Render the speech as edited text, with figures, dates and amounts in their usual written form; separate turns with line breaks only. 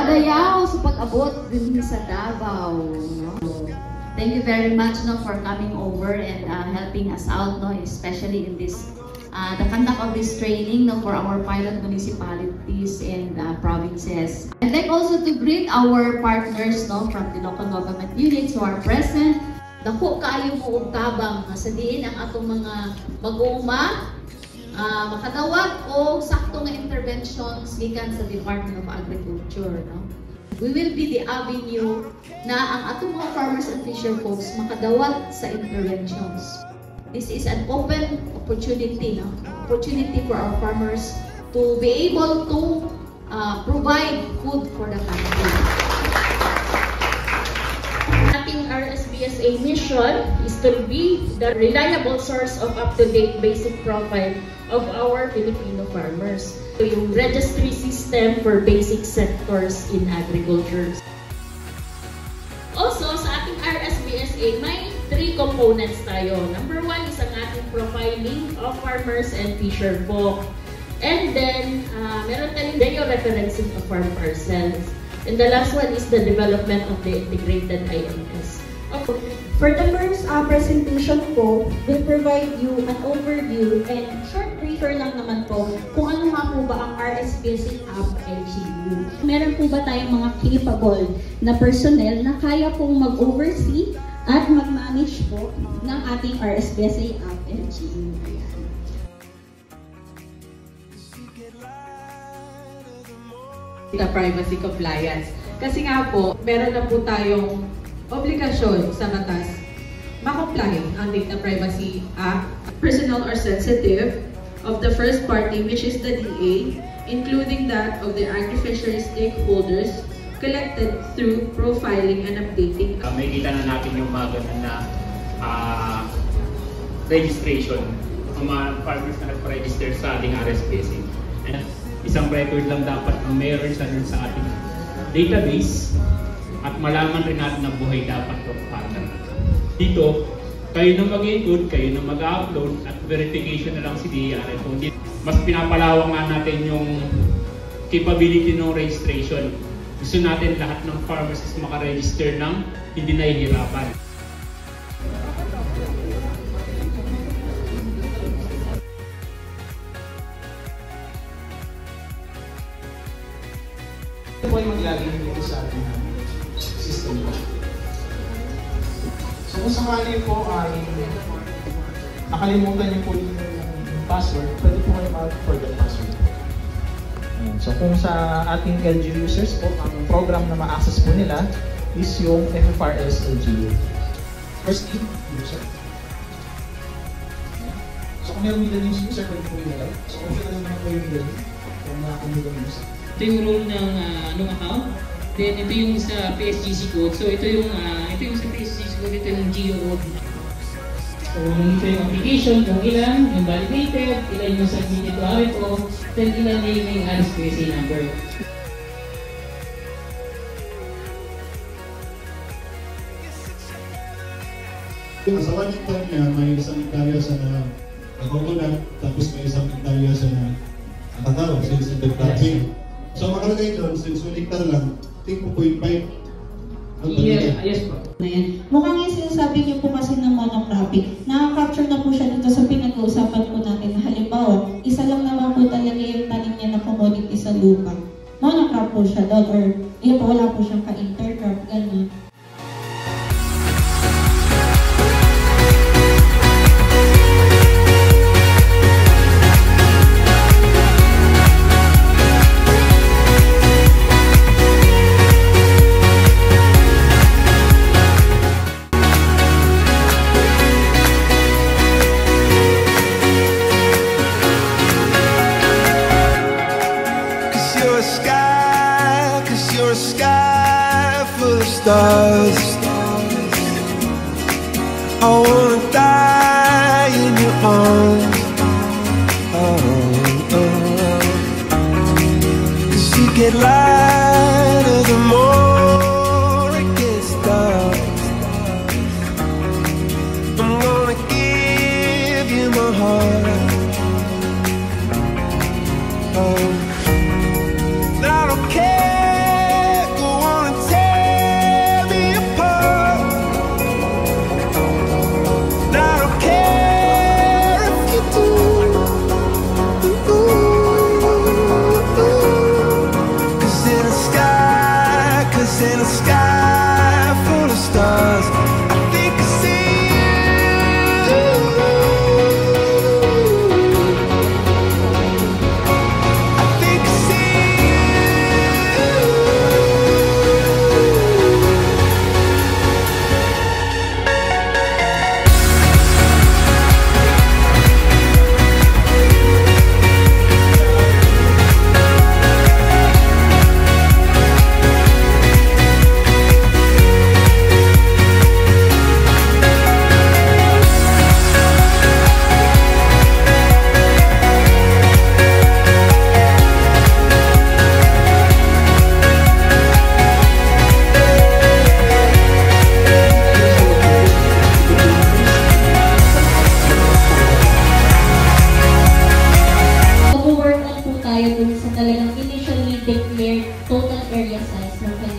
padayaw sa pag-abot din sa Davao. No? Thank you very much no, for coming over and helping us out, no, especially in this the conduct of this training no, for our pilot municipalities and provinces. I'd like also to greet our partners no, from the local government units who are present. Dako kayo mo og tabang sa diin ang atong mga mag-uuma makadawat o sakto nga interventions gikan sa Department of Agriculture. No? We will be the avenue na ang atong mga farmers and fisher folks makadawat sa interventions. This is an open opportunity, no? Opportunity for our farmers to be able to provide food for the country.
Ating RSBSA mission is to be the reliable source of up-to-date basic profile of our Filipino farmers. Yung registry system for basic sectors in agriculture. Also, sa ating RSBSA, may 3 components tayo. Number 1 is ang ating profiling of farmers and fisher folk. And then, meron tayong geo-referencing of farm parcels. And the last one is the development of the integrated IMS.
Okay. For the first presentation po, we'll provide you an overview and short briefer lang naman po kung ano nga po ba ang RSBSA App LGU. Meron po ba tayong mga capable na personnel na kaya pong mag-oversee at mag-manage po ng ating RSBSA App LGU.
The privacy compliance. Kasi nga po, meron na po tayong obligasyon sa batas ma-comply ang Data Privacy Act. Personal or sensitive of the first party, which is the DA, including that of the agri-fishery stakeholders collected through profiling and updating.
May kita na natin yung mga ganun na registration ng mga farmers na nagpa-register sa ating RSPC. And isang record lang dapat ang meron sa ating database at malaman rin natin na buhay dapat yung partner. Dito, kayo na mag-include, kayo na mag-upload at verification na lang si DRFO. Mas pinapalawang nga natin yung capability ng registration. Gusto natin lahat ng farmers is makaregister ng hindi nahihirapan.
Ito po yung maglagay dito sa ating system po. So kung sakali po ay nakalimutan niyo po yung password, pwede po kayo mag-forget password. So kung sa ating LGU users po, ang program na ma-access po nila is yung FFRS LGU. First aid, user. So kung meron middle names user, pwede po yung nilagay. So kung sila naman po yung middle name, kung middle user.
Ito yung role ng anong account. Then ito yung sa PSGC code. So ito yung sa PSGC code, ito yung GEO code. So ito yung application, kung ilan, yung validated, ilan yung submitted to RFO, then ilan na yung RSPSA number.
Sa 1 hectare niya, may isang hektarya sa nakukunan, tapos may isang hektarya sa kakao, since intercropping. So makalagay doon, since 1 hectare lang, 2.5.
Yes po.
Mukhang yung sinasabi niyo po kasi ng monocropping, nakaka-capture na po siya dito sa pinag-uusapan po natin na halimbawa, isa lang naman po talaga yung tanim niya na commodity sa lupa. Monocrop po siya doon or yun po, wala po siyang ka-intercrop, gano'n.
Stars. I wanna die in your arms. Cause you get lighter the more it gets dark. I'm gonna give you my heart. I don't care face in a sky full of stars. I think I see you. I think I see
Mag-work on po tayo dun sa talagang initially declared total area size ng